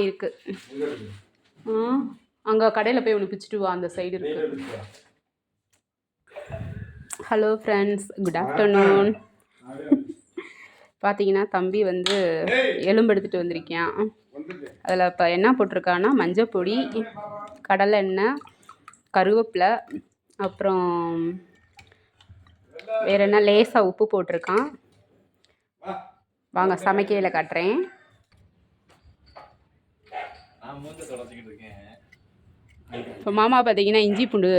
இருக்கு. அங்கே கடையில் போய் ஒன்று பிச்சுட்டு வா, அந்த சைடு இருக்கு. Hello friends, good afternoon. பார்த்தீங்கன்னா தம்பி வந்து எலும்பு எடுத்துகிட்டு வந்திருக்கான். அதில் இப்போ என்ன போட்டிருக்கான்னா மஞ்சள் பொடி, கடலை எண்ணெய், கருவேப்பிலை, அப்புறம் வேறு என்ன லேசாக உப்பு போட்டிருக்கான். வாங்க சமைக்கையில் காட்டுறேன். இப்போ மாமா பார்த்தீங்கன்னா இஞ்சி பூண்டு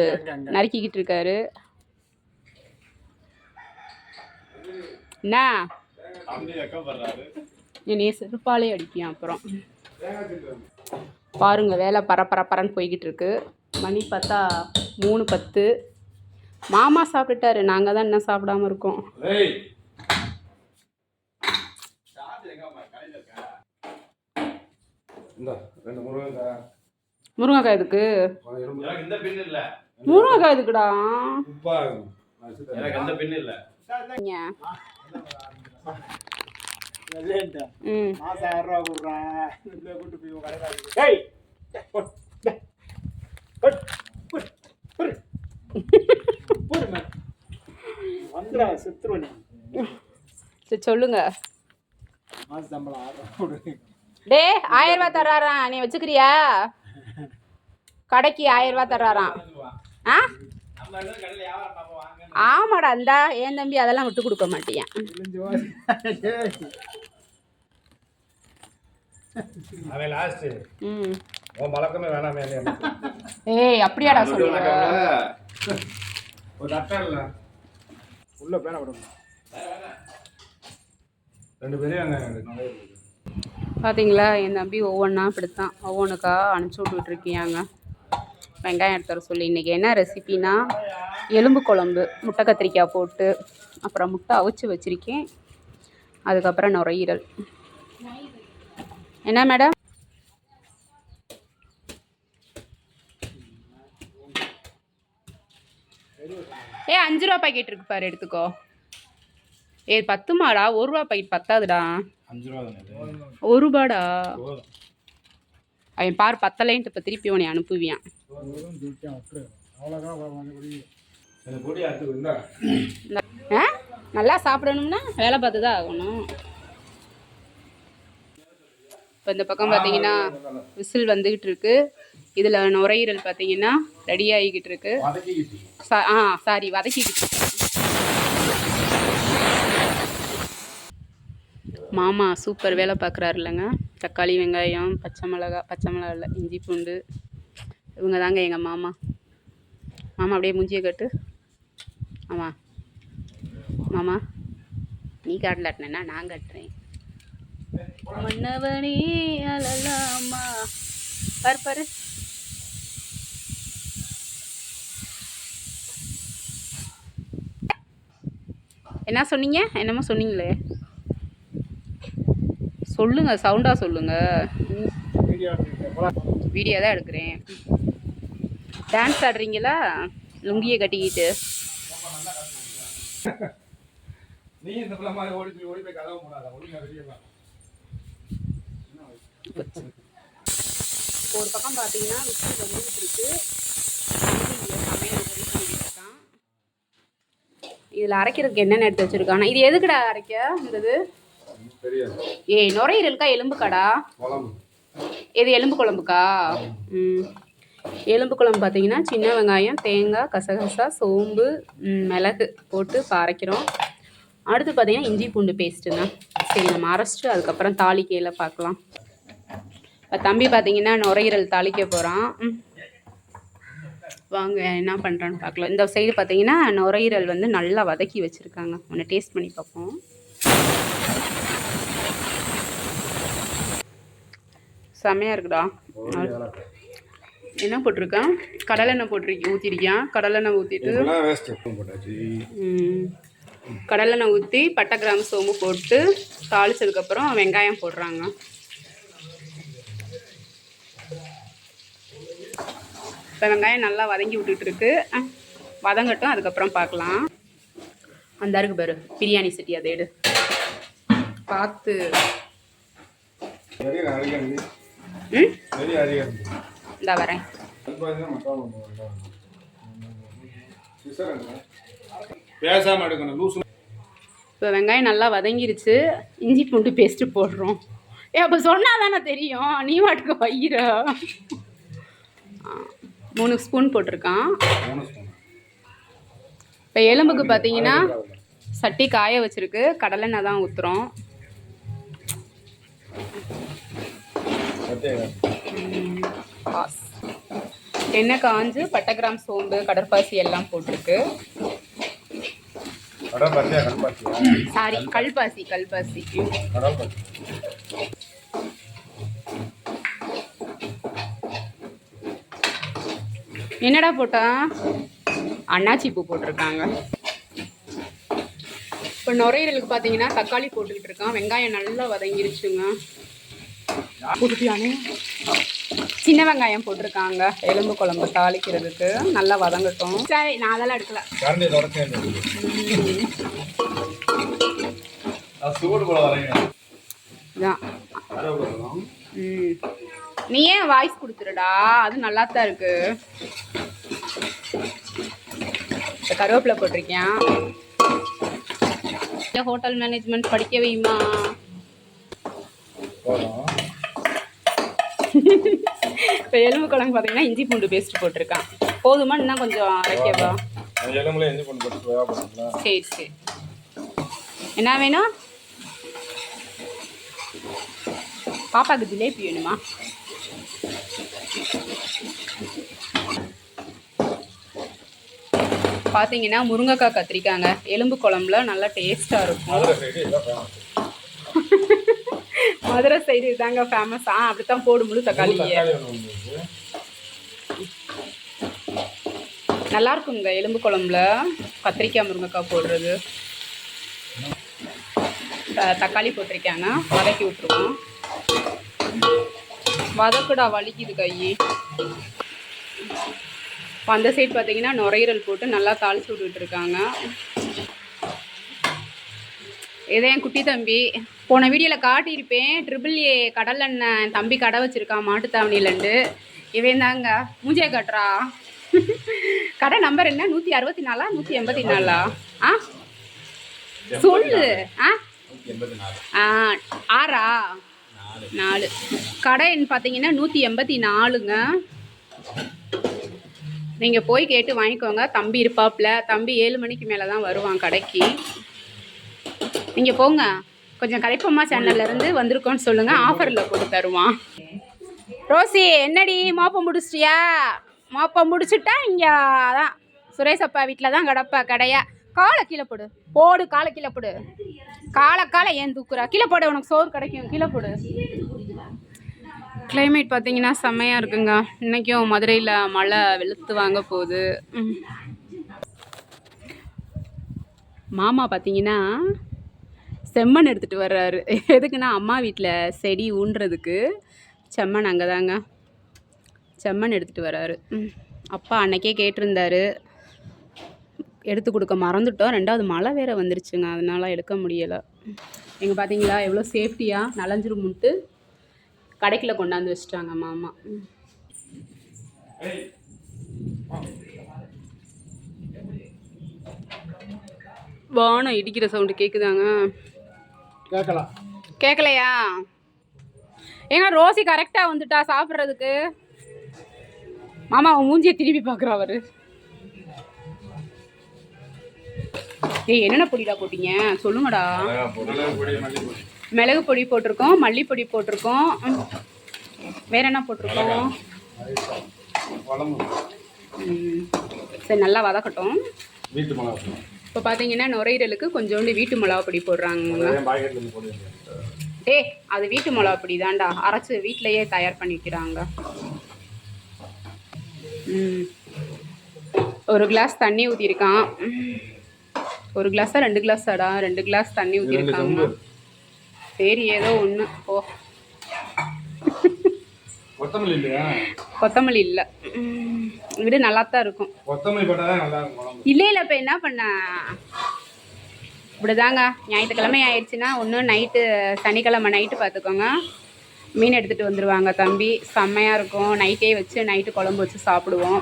நறுக்கிக்கிட்டு இருக்காரு. என்ன நீ செருப்பாலே அடிப்பியான். அப்புறம் பாருங்க வேலை பரப்பரப்பரன்னு போய்கிட்டு இருக்கு. மணி பார்த்தா 3:10. மாமா சாப்பிட்டுட்டாரு, நாங்கள் தான் இன்னும் சாப்பிடாம இருக்கோம். முருங்கைக்காய் எதுக்கு? முருங்கைக்காய் எதுக்குடா? சொல்லுங்க. டே 1000 ரூபா தர்றாராம், நீ வச்சுக்கிறியா? கடைக்கு 1000 ரூபா தர்றாராம். ஆமாடா, இந்தா ஏன் தம்பி அதெல்லாம் விட்டு கொடுக்க மாட்டேன். ஏய் அப்படியாடா சொல்லுங்க. பார்த்தீங்களா என் தம்பி ஒவ்வொன்றா இப்படித்தான் ஒவ்வொன்றுக்கா அனுப்பிச்சி விட்டுட்ருக்கியாங்க. வெங்காயம் எடுத்துற சொல்லி இன்றைக்கி என்ன ரெசிபினா எலும்பு குழம்பு, முட்டை கத்திரிக்காய் போட்டு, அப்புறம் முட்டை அவிச்சு வச்சுருக்கேன். அதுக்கப்புறம் நுரையீரல். என்ன மேடம்? ஏ 5 ரூபா பாக்கெட் இருக்கு பாரு, எடுத்துக்கோ. ஏ 10 மாடா, 1 ரூபா பாக்கெட் பத்தாதுடா. 1 ரூபாடா. அவன் பாரு பத்தலைன்ட்டு இப்போ திருப்பி உன்னை அனுப்புவியான். நல்லா சாப்பிடணும்னா வேலை பார்த்து தான் ஆகணும். இப்போ இந்த பக்கம் பார்த்தீங்கன்னா விசில் வந்துக்கிட்டு இருக்கு. இதில் நுரையீரல் பார்த்தீங்கன்னா ரெடி ஆகிக்கிட்டு இருக்கு. சாரி வதக்கிக்கிட்டு இருக்கு. மாமா சூப்பர் வேலை பார்க்குறாரு இல்லைங்க. தக்காளி, வெங்காயம், பச்சை மிளகா இல்லை இஞ்சி பூண்டு, இவங்க தாங்க எங்கள் மாமா. மாமா அப்படியே மூஞ்சியை கட்டு. ஆமாம் மாமா, நீ காட்டலாட்டினா நான் கட்டுறேன். மன்னவனே அழலாமா பாரு பாரு. என்ன சொன்னீங்க? என்னமோ சொன்னீங்களே, சொல்லுங்க, சவுண்டாக சொல்லுங்க. வீடியோ தான் எடுக்கிறேன். டான்ஸ் ஆடுறீங்களா லுங்கியை கட்டிக்கிட்டு? ஒரு பக்கம் பார்த்தீங்கன்னா விசில் வந்துட்டு இருக்கு. இதில் அரைக்கிறதுக்கு என்னென்ன எடுத்து வச்சிருக்கானா? இது எதுக்குடா அரைக்க இருந்தது? ஏய் நுரையீரலுக்கா எலும்புக்காடா? இது எலும்பு குழம்புக்கா? எலும்பு குழம்பு பார்த்தீங்கன்னா சின்ன வெங்காயம், தேங்காய், கசகசா, சோம்பு, மிளகு போட்டு அரைக்கிறோம். அடுத்து பார்த்தீங்கன்னா இஞ்சி பூண்டு பேஸ்ட்டுங்க. சரி நம்ம அரைச்சிட்டு அதுக்கப்புறம் தாளிக்கையில் பார்க்கலாம். இப்போ தம்பி பார்த்தீங்கன்னா நுரையீரல் தாளிக்க போகிறான். வாங்க என்ன பண்ணுறான்னு பார்க்கலாம். இந்த சைடு பார்த்தீங்கன்னா நுரையீரல் வந்து நல்லா வதக்கி வச்சுருக்காங்க. ஒன்று டேஸ்ட் பண்ணி பார்ப்போம். செம்மையாக இருக்குடா. என்ன போட்டிருக்கேன்? கடலெண்ணெய் ஊற்றிருக்கேன். கடலெண்ணெய் ஊற்றிட்டு கடலெண்ணெய் ஊற்றி பட்டை, கிராம்பு, சோம்பு போட்டு தாளிச்சதுக்கப்புறம் வெங்காயம் போடுறாங்க. இப்போ வெங்காயம் நல்லா வதங்கி விட்டுட்டுருக்கு. வதங்கட்டும், அதுக்கப்புறம் பார்க்கலாம். அந்த இருக்கு பாரு பிரியாணி சட்டி, அதை எடு பார்த்து. இந்த வரேன். பேசாம எடுக்கணும் லூசு. இப்போ வெங்காயம் நல்லா வதங்கிருச்சு. இஞ்சி பூண்டு பேஸ்ட்டு போடுறோம். அப்போ சொன்னால் தானே தெரியும், நீ வாட்டுக்கு பயிர. 3 ஸ்பூன் போட்டிருக்கான். இப்போ எலும்புக்கு பார்த்தீங்கன்னா சட்டி காய வச்சுருக்கு, கடலெண்ணெய் தான் ஊற்றுறோம். எண்ணெய் காஞ்சு பட்டை கிராம் சோம்பு கடற்பாசி எல்லாம் போட்டிருக்கு. சாரி, கல்பாசி. என்னடா போட்டா? அன்னாச்சி பூ போட்டிருக்காங்க. இப்போ நுரையீரலுக்கு பார்த்தீங்கன்னா தக்காளி போட்டுக்கிட்டு இருக்கான். வெங்காயம் நல்லா வதங்கிருச்சுங்க. புதுப்பியானே சின்ன வெங்காயம் போட்டிருக்காங்க எலும்பு குழம்பு தாளிக்கிறதுக்கு. நல்லா வதங்கட்டும். சரி, நான் அதெல்லாம் எடுக்கல. நீ ஏன் வாய்ஸ் கொடுத்துருடா, அது நல்லா தான் இருக்கு. கருவேப்பிலை போட்டிருக்கேன். ஹோட்டல் மேனேஜ்மெண்ட் படிக்க வைமா. இப்போ எலும்பு குழம்பு பார்த்தீங்கன்னா இஞ்சி பூண்டு பேஸ்ட் போட்டிருக்கான். போதுமா இன்னும் கொஞ்சம் அரைக்கவா? சரி. என்ன வேணும் பாப்பாக்கு? ஜிலேபி வேணுமா? பார்த்தீங்கன்னா முருங்கைக்காய் கத்திரிக்காங்க எலும்பு குழம்புல நல்லா டேஸ்ட்டாக இருக்கும். மதுரை சைடு இதாங்க ஃபேமஸ். அப்படித்தான் போடும் முழு தக்காளியே. நல்லா இருக்குங்க எலும்பு குழம்புல கத்திரிக்காய் முருங்கைக்காய் போடுறது. தக்காளி போட்டிருக்காங்க, வதக்கி விட்டுருவோம். வதக்குடா, வலிக்குது கை. அந்த சைடு பார்த்தீங்கன்னா நுரையீரல் போட்டு நல்லா தாளிச்சு விட்டுட்டு இருக்காங்க. இதே என் குட்டி தம்பி போன வீடியோவில் காட்டியிருப்பேன். AAA கடலெண்ணெய் தம்பி கடை வச்சுருக்கான் மாட்டுத்தாவணியிலண்டு. இவன் தாங்க மூஞ்சியை காட்டுறா. கடை நம்பர் என்ன? 164 184? சொல்லு. 6 4 கடை பார்த்தீங்கன்னா 184ங்க. நீங்கள் போய் கேட்டு வாங்கிக்கோங்க. தம்பி இருப்பாப்புல. தம்பி 7 மணிக்கு மேலே தான் வருவான் கடைக்கு. நீங்கள் போங்க, கொஞ்சம் கலைப்பம்மா சேனல்லேருந்து வந்திருக்கோன்னு சொல்லுங்கள், ஆஃபரில் போட்டு தருவான். ரோசி என்னடி மோப்பம் முடிச்சிட்டியா? மோப்பம் முடிச்சுட்டா இங்கே அதான் சுரேஷ் அப்பா வீட்டில் தான் கிடப்பா கடையா. காலை கீழே போடு காலை கீழே போடு. காலை ஏன் தூக்குறா? கீழே போடு, உனக்கு சோறு கிடைக்கும். கீழே போடு. கிளைமேட் பார்த்தீங்கன்னா செம்மையாக இருக்குங்க. இன்றைக்கும் மதுரையில் மழை வெளுத்து வாங்க போகுது. மாமா பார்த்தீங்கன்னா செம்மண் எடுத்துகிட்டு வர்றாரு. எதுக்குன்னா அம்மா வீட்டில் செடி ஊன்றதுக்கு செம்மண் அங்கே தாங்க செம்மண் எடுத்துகிட்டு வர்றாரு. அப்பா அன்னைக்கே கேட்டிருந்தாரு, எடுத்து கொடுக்க மறந்துட்டோம். 2வது மழை வேறு வந்துருச்சுங்க, அதனால எடுக்க முடியலை. எங்கே பார்த்தீங்களா எவ்வளோ சேஃப்டியாக நனைஞ்சிருமுன்ட்டு கடைக்குள்ளே கொண்டாந்து வச்சுட்டாங்க மாமா. வானம் இடிக்கிற சவுண்டு கேட்குதாங்க? கேட்கலையா? ஏங்க ரோசி கரெக்டாக வந்துட்டா சாப்பிட்றதுக்கு. மாமா அவன் மூஞ்சியை திரும்பி பார்க்குறா அவரு. என்னென்ன பொடிடா போட்டீங்க சொல்லுங்கடா. மிளகு பொடி போட்டிருக்கோம், மல்லிப்பொடி போட்டிருக்கோம், வேற என்ன போட்டிருக்கோம்? சரி, நல்லா வதக்கட்டும். இப்போ பார்த்தீங்கன்னா நுரையீரலுக்கு கொஞ்சோண்டு வீட்டு மிளகா பொடி போடுறாங்க. அது வீட்டு மிளகா பொடி தான்டா, அரைச்சி வீட்டிலையே தயார் பண்ணிக்கிறாங்க. 1 கிளாஸ் தண்ணி ஊற்றிருக்கான். 1 கிளாஸா 2 கிளாஸாடா? 2 கிளாஸ் தண்ணி ஊற்றிருக்காங்க. சரி, ஏதோ ஒன்று போ. கொத்தமல்லி இல்லை விடு, நல்லா தான் இருக்கும். இல்லை இப்போ என்ன பண்ண இப்படிதாங்க. ஞாயிற்றுக்கிழமை ஆயிடுச்சுன்னா ஒன்று நைட்டு, சனிக்கிழமை நைட்டு பார்த்துக்கோங்க. மீன் எடுத்துகிட்டு வந்துடுவாங்க தம்பி. செம்மையாக இருக்கும். நைட்டே வச்சு நைட்டு குழம்பு வச்சு சாப்பிடுவோம்.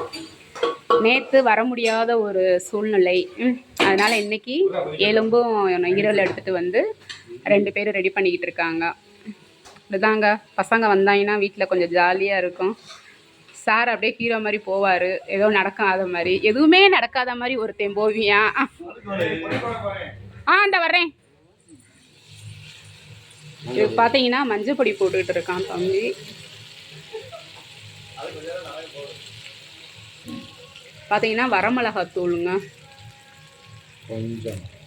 நேற்று வர முடியாத ஒரு சூழ்நிலை. அதனால் இன்றைக்கி எலும்பும் ஈரல் எடுத்துகிட்டு வந்து 2 பேரும் ரெடி பண்ணிக்கிட்டு இருக்காங்க. இதுதாங்க பசங்க வந்தாங்கன்னா வீட்டில் கொஞ்சம் ஜாலியாக இருக்கும். சார் அப்படியே ஹீரோ மாதிரி போவார். ஏதோ நடக்காத மாதிரி, எதுவுமே நடக்காத மாதிரி ஒருத்தன் போவியா. இந்த வர்றேன். இது பார்த்தீங்கன்னா மஞ்சள் பொடி போட்டுக்கிட்டு இருக்கான் தம்பி. பார்த்தீங்கன்னா வரமிளகாத்தூளுங்க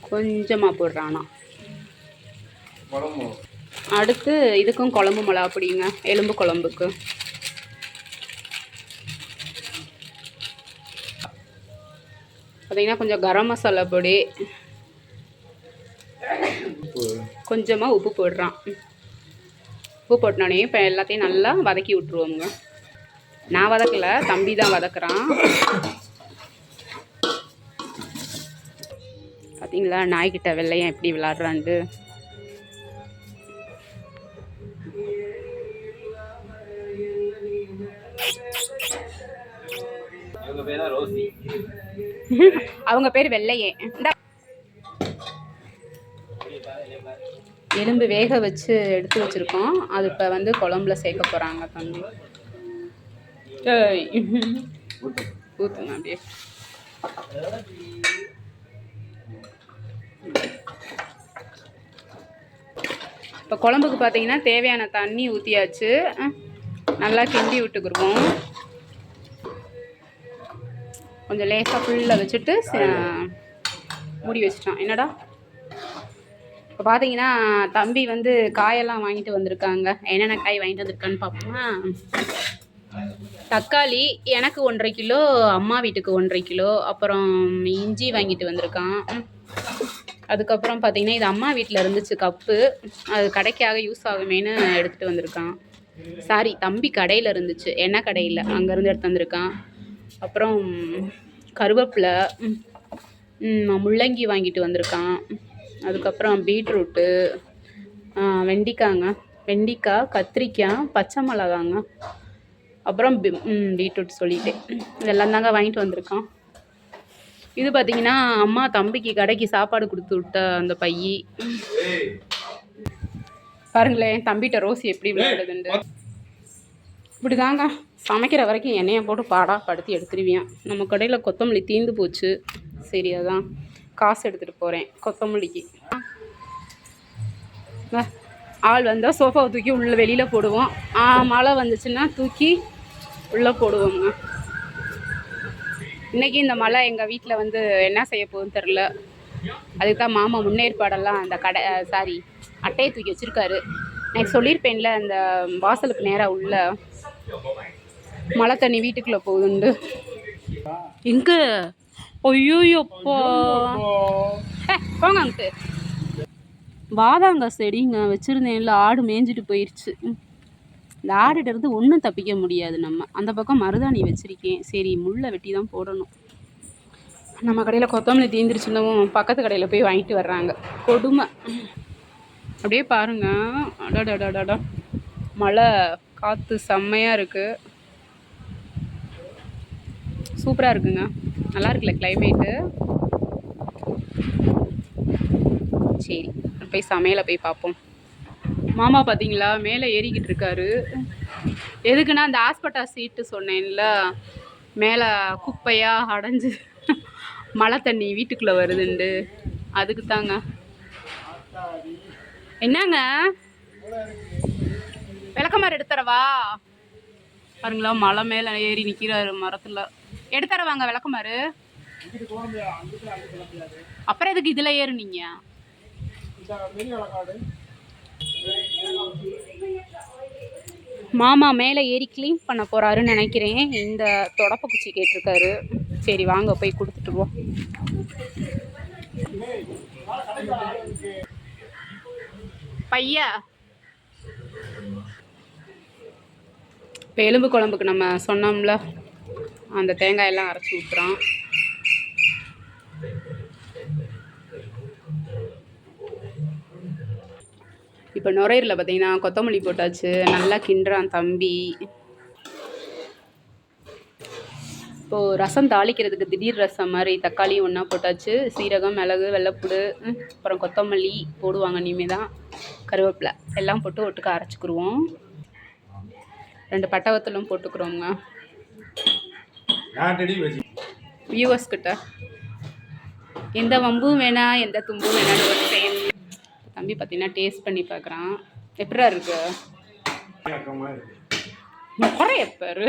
கொஞ்சமாக போடுறானா. அடுத்து இதுக்கும் குழம்பு மிளகா பொடிங்க, எலும்பு குழம்புக்கு. பார்த்தீங்கன்னா கொஞ்சம் கரம் மசாலா பொடி, கொஞ்சமாக உப்பு போடுறான். உப்பு போட்டோடனே இப்போ எல்லாத்தையும் நல்லா வதக்கி விட்ருவோங்க. நான் வதக்கலை, தம்பி தான் வதக்குறான். பார்த்தீங்களா நாய்கிட்ட வெள்ளையன் எப்படி விளாட்றான்ட்டு. அவங்க பேர் வெள்ளையே. எலும்பு வேக வச்சு எடுத்து வச்சுருக்கோம். அது இப்போ வந்து குழம்புல சேர்க்க போகிறாங்க தம்பி. ஊற்றுங்க அப்படியே. இப்போ குழம்புக்கு பார்த்தீங்கன்னா தேவையான தண்ணி ஊற்றியாச்சு. நல்லா கிண்டி விட்டுக்குருவோம். கொஞ்சம் லேசாக ஃபுல்லாக வச்சுட்டு மூடி வச்சிட்டான். என்னடா இப்போ பார்த்தீங்கன்னா தம்பி வந்து காயெல்லாம் வாங்கிட்டு வந்திருக்காங்க. என்னென்ன காய் வாங்கிட்டு வந்திருக்கான்னு பார்ப்போமா. தக்காளி எனக்கு 1.5 கிலோ, அம்மா வீட்டுக்கு 1.5 கிலோ. அப்புறம் இஞ்சி வாங்கிட்டு வந்திருக்கான். அதுக்கப்புறம் பார்த்தீங்கன்னா இது அம்மா வீட்டில் இருந்துச்சு கப்பு, அது கடைக்காக யூஸ் ஆகுமேனு எடுத்துகிட்டு வந்திருக்கான். சாரி, தம்பி கடையில் இருந்துச்சு, எண்ணெய் கடையில், அங்கேருந்து எடுத்து வந்திருக்கான். அப்புறம் கருவேப்பிலை, முள்ளங்கி வாங்கிட்டு வந்திருக்கான். அதுக்கப்புறம் பீட்ரூட்டு, வெண்டிக்காய், கத்திரிக்காய், பச்சை மிளகாங்க, அப்புறம் பீட்ரூட் சொல்லிட்டேன். இதெல்லாம் தாங்க வாங்கிட்டு வந்திருக்கான். இது பார்த்தீங்கன்னா அம்மா தம்பிக்கு கடைக்கு சாப்பாடு கொடுத்து விட்ட அந்த பையி. பாருங்களேன் தம்பிகிட்ட ரோசி எப்படி விளையாடுதுண்டு. இப்படி தாங்க சமைக்கிற வரைக்கும் எண்ணெயை போட்டு படுத்தி எடுத்துருவேன். நம்ம கடையில் கொத்தமல்லி தீர்ந்து போச்சு. சரி, அதான் காசு எடுத்துகிட்டு போகிறேன் கொத்தமல்லிக்கு. ஆள் வந்தால் சோஃபாவை தூக்கி உள்ளே வெளியில் போடுவோம். மழை வந்துச்சுன்னா தூக்கி உள்ளே போடுவோங்க. இன்றைக்கி இந்த மழை எங்கள் வீட்டில் வந்து என்ன செய்ய போகுதுன்னு தெரில. அதுக்கு தான் மாமா முன்னேற்பாடெல்லாம் அந்த அட்டையை தூக்கி வச்சுருக்காரு. எனக்கு சொல்லியிருப்பேன்ல அந்த வாசலுக்கு நேராக உள்ள மழை தண்ணி வீட்டுக்குள்ளே போகுதுண்டு. எங்கே? ஐயோப்போ போங்க அங்கிட்டு. வாதாங்க செடிங்க வச்சுருந்தேன்ல, ஆடு மேய்ஞ்சிட்டு போயிடுச்சு. இந்த ஆடுகிட்ட இருந்து ஒன்றும் தப்பிக்க முடியாது. நம்ம அந்த பக்கம் மருதாணி வச்சுருக்கேன். சரி, முள்ளை வெட்டி தான் போடணும். நம்ம கடையில் கொத்தமல்லி தீந்துருச்சுன்னவும் பக்கத்து கடையில் போய் வாங்கிட்டு வர்றாங்க. கொடுமை. அப்படியே பாருங்கள், அடடடடா மழை காற்று செம்மையாக இருக்குது. சூப்பராக இருக்குங்க, நல்லா இருக்குல்ல கிளைமேட்டு. சரி, போய் சமையலை போய் பார்ப்போம். மாமா பார்த்தீங்களா மேலே ஏறிக்கிட்டு இருக்காரு. எதுக்குன்னா அந்த ஹாஸ்பிட்டல் சீட்டு சொன்னேன்ல, மேலே குப்பையாக அடைஞ்சு மழை தண்ணி வீட்டுக்குள்ளே வருதுண்டு, அதுக்கு தாங்க. என்னங்க விளக்கமாறு எடுத்துறவா? பாருங்களா மலை மேலே ஏறி நிற்கிறாரு மரத்தில். எடுத்துறவாங்க விளக்கமாறு. அப்புறம் எதுக்கு இதில் ஏறுனீங்க? மாமா மேலே ஏறி க்ளீன் பண்ண போகிறாருன்னு நினைக்கிறேன். இந்த தொடப்ப குச்சி கேட்டிருக்காரு. சரி வாங்க போய் கொடுத்துட்டுருவோம். பையா இப்போ எலும்பு குழம்புக்கு நம்ம சொன்னோம்ல, அந்த தேங்காயெல்லாம் அரைச்சி ஊற்றுறான். இப்போ நுரையீரலில் பார்த்தீங்கன்னா கொத்தமல்லி போட்டாச்சு, நல்லா கிண்டுறான் தம்பி. இப்போது ரசம் தாளிக்கிறதுக்கு திடீர் ரசம் மாதிரி தக்காளி ஒன்றா போட்டாச்சு, சீரகம், மிளகு, வெள்ளைப்பூடு, அப்புறம் கொத்தமல்லி போடுவாங்க இனிமேல் தான், கருவேப்பிலை எல்லாம் போட்டு ஒட்டுக்க அரைச்சிக்கிருவோம். 2 பட்டை வத்தலும் போட்டுக்கிறோங்க. வியூவர்ஸ் கிட்ட எந்த வம்பும் வேணாம், எந்த தும்பும் வேணான்னு ஒரு டைம் தம்பி பார்த்தீங்கன்னா டேஸ்ட் பண்ணி பார்க்குறான். எப்படா இருக்கு குறையப்பாரு.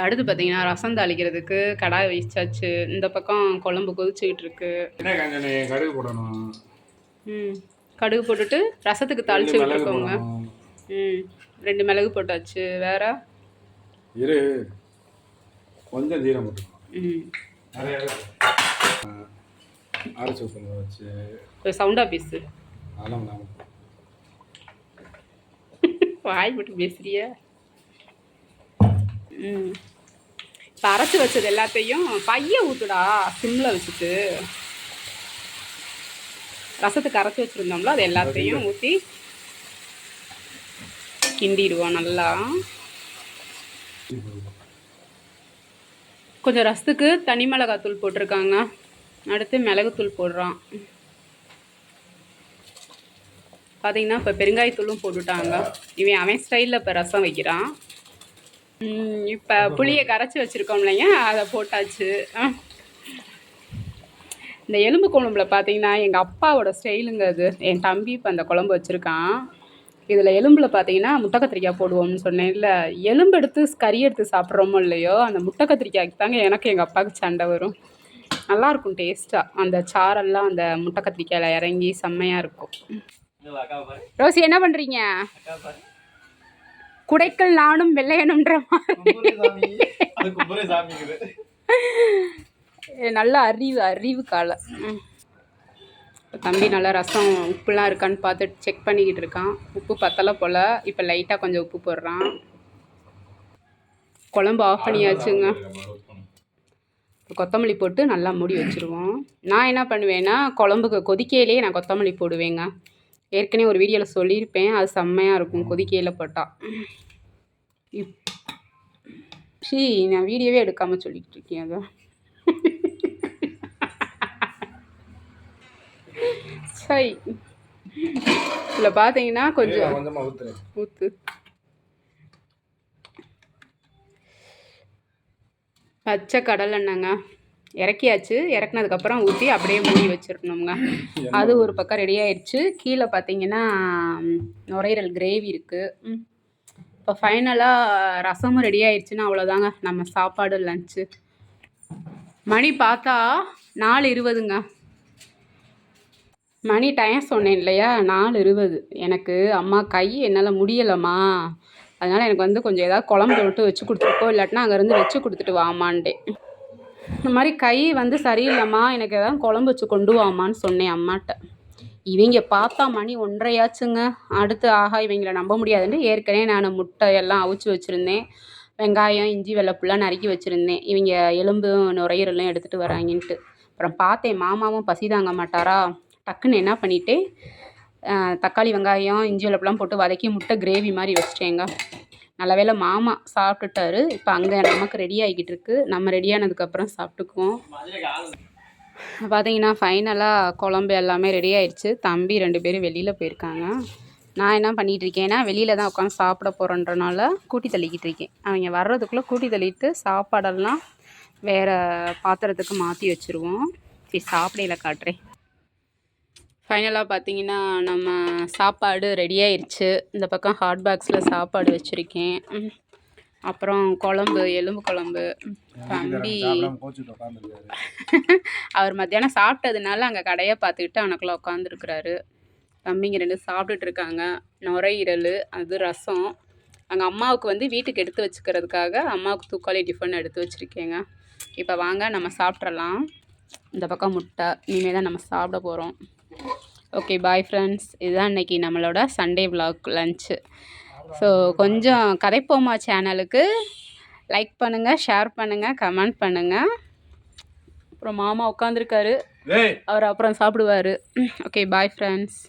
அடுத்து பார்த்தீங்கன்னா ரசம் தாளிக்கிறதுக்கு கடாய் வச்சாச்சு. இந்த பக்கம் குழம்பு கொதிச்சுக்கிட்டு இருக்கு. கடுகு போடணும். கடுகு போட்டுட்டு ரசத்துக்கு தாளிச்சு விட்டுருக்கோங்க. 2 மிளகு போட்டாச்சு. வேற கொஞ்சம் ஜீரம் போட்டுக்கணும். அரைச்சி வச்சு சவுண்டா பேசு. வாய் மட்டும் பேசுறிய. இப்போ அரைச்சி வச்சது எல்லாத்தையும் பைய ஊற்றுடா சிம்மில் வச்சுட்டு. ரசத்துக்கு அரைச்சி வச்சுருந்தோம்ல அது எல்லாத்தையும் ஊற்றி கிண்டிடுவோம் நல்லா. கொஞ்சம் ரசத்துக்கு தனி மிளகாத்தூள் போட்டிருக்காங்க. அடுத்து மிளகுத்தூள் போடுறான். பார்த்தீங்கன்னா இப்போ பெருங்காயத்தூளும் போட்டுட்டாங்க. அவன் ஸ்டைலில் இப்போ ரசம் வைக்கிறான். இப்போ புளியை கரைச்சி வச்சுருக்கோம் இல்லைங்க, அதை போட்டாச்சு. இந்த எலும்பு குழம்புல பார்த்தீங்கன்னா எங்கள் அப்பாவோட ஸ்டைலுங்க அது. என் தம்பி இப்போ அந்த குழம்பு வச்சுருக்கான். இதில் எலும்பில் பார்த்தீங்கன்னா முட்டை கத்திரிக்காய் போடுவோம்னு சொன்னேன் இல்லை, எலும்பு எடுத்து கறி எடுத்து சாப்பிட்றோமோ இல்லையோ, அந்த முட்டை கத்திரிக்காய்க்கு தாங்க எனக்கு எங்கள் அப்பாவுக்கு சண்டை வரும். நல்லாயிருக்கும் டேஸ்ட்டாக. அந்த சாரெல்லாம் அந்த முட்டை கத்திரிக்காயில் இறங்கி செம்மையாக இருக்கும். ரோசி என்ன பண்ணுறீங்க? குடைக்கல் நானும் வெள்ளையனுன்ற மாதிரி நல்ல அறிவு காலை. தம்பி நல்லா ரசம் உப்புலாம் இருக்கான்னு பார்த்துட்டு செக் பண்ணிக்கிட்டு இருக்கான். உப்பு பத்தலை போல். இப்போ லைட்டாக கொஞ்சம் உப்பு போடுறான். குழம்பு ஆஃப் பண்ணியாச்சுங்க. கொத்தமல்லி போட்டு நல்லா மூடி வச்சுருவோம். நான் என்ன பண்ணுவேன்னா குழம்புக்கு கொதிக்கையிலேயே நான் கொத்தமல்லி போடுவேங்க. ஏற்கனவே ஒரு வீடியோவில் சொல்லியிருப்பேன், அது செம்மையாக இருக்கும் கொதிக்கையில் போட்டால். நான் வீடியோவே எடுக்காமல் சொல்லிக்கிட்டு இருக்கேன். அதை சரி இதில் பார்த்தீங்கன்னா கொஞ்சம் ஊற்று. பச்சை கடலை எண்ணெய்ங்க இறக்கியாச்சு. இறக்குனதுக்கப்புறம் ஊற்றி அப்படியே மூடி வச்சிடணுங்க. அது ஒரு பக்கம் ரெடி ஆயிடுச்சு. கீழே பார்த்தீங்கன்னா நுரையீரல் கிரேவி இருக்குது. இப்போ ஃபைனலாக ரசமும் ரெடி ஆயிடுச்சுன்னா அவ்வளோதாங்க நம்ம சாப்பாடு லன்ச்சு. மணி பார்த்தா 4:20ங்க. மணி டைம் சொன்னேன் இல்லையா, 4:20. எனக்கு அம்மா கை என்னால் முடியலைம்மா, அதனால் எனக்கு கொஞ்சம் ஏதாவது குழம்பு விட்டு வச்சு கொடுத்துருக்கோ, இல்லாட்டினா அங்கேருந்து வச்சு கொடுத்துட்டு வாமான்ட்டேன். இந்த மாதிரி கை சரியில்லைம்மா, எனக்கு எதாவது குழம்பு வச்சு கொண்டு வாமான்னு சொன்னேன் அம்மாட்ட. இவங்க பார்த்தா மணி 1:30 அடுத்து இவங்களை நம்ப முடியாதுன்னு ஏற்கனவே நான் முட்டையெல்லாம் அவிச்சு வச்சுருந்தேன். வெங்காயம், இஞ்சி, வெள்ளைப்பூலாம் நறுக்கி வச்சுருந்தேன். இவங்க எலும்பு நுரையீரலும் எடுத்துகிட்டு வராங்கன்ட்டு. அப்புறம் பார்த்தேன் மாமாவும் பசி தாங்க மாட்டாரா, டக்குன்னு என்ன பண்ணிவிட்டேன், தக்காளி, வெங்காயம், இஞ்சி, வெள்ளைப்பூலாம் போட்டு வதக்கி முட்டை கிரேவி மாதிரி வச்சிட்டேங்க. நல்ல வேளை மாமா சாப்பிட்டுட்டாரு. இப்போ அங்கே நமக்கு ரெடி ஆகிக்கிட்டு இருக்கு. நம்ம ரெடியானதுக்கப்புறம் சாப்பிட்டுக்குவோம். பார்த்தீங்கன்னா ஃபைனலாக குழம்பு எல்லாமே ரெடி ஆயிடுச்சு. தம்பி 2 பேரும் வெளியில் போயிருக்காங்க. நான் என்ன பண்ணிகிட்டு இருக்கேன்னா வெளியில் தான் உட்காந்து சாப்பிட போகிறேன்றனால கூட்டி தள்ளிக்கிட்டு இருக்கேன். அவங்க வர்றதுக்குள்ளே கூட்டி தள்ளிட்டு சாப்பாடெல்லாம் வேறு பாத்திரத்துக்கு மாற்றி வச்சுருவோம். சரி சாப்பிடையில காட்டுறேன். ஃபைனலாக பார்த்தீங்கன்னா நம்ம சாப்பாடு ரெடி ஆயிடுச்சு. இந்த பக்கம் ஹாட் பாக்ஸில் சாப்பாடு வச்சுருக்கேன். அப்புறம் குழம்பு, எலும்பு குழம்பு. தம்பி அவர் மத்தியானம் சாப்பிட்டதுனால அங்கே கடையை பார்த்துக்கிட்டு அனக்குள்ள உட்காந்துருக்குறாரு. தம்பிங்க 2 சாப்பிட்டுட்டு இருக்காங்க. நுரையீரல், அது ரசம். அங்கே அம்மாவுக்கு வீட்டுக்கு எடுத்து வச்சுக்கிறதுக்காக அம்மாவுக்கு தூக்காளி டிஃபன் எடுத்து வச்சுருக்கேங்க. இப்போ வாங்க நம்ம சாப்பிட்றலாம். இந்த பக்கம் முட்டை. இனிமேல் தான் நம்ம சாப்பிட போகிறோம். Okay bye friends. இதுதான் இன்றைக்கி நம்மளோட சண்டே விலாக் லன்ச்சு. ஸோ கொஞ்சம் கதைப்போமா சேனலுக்கு லைக் பண்ணுங்கள், ஷேர் பண்ணுங்கள், கமெண்ட் பண்ணுங்கள். அப்புறம் மாமா உட்காந்துருக்காரு, அவர் அப்புறம் சாப்பிடுவார். Okay bye friends.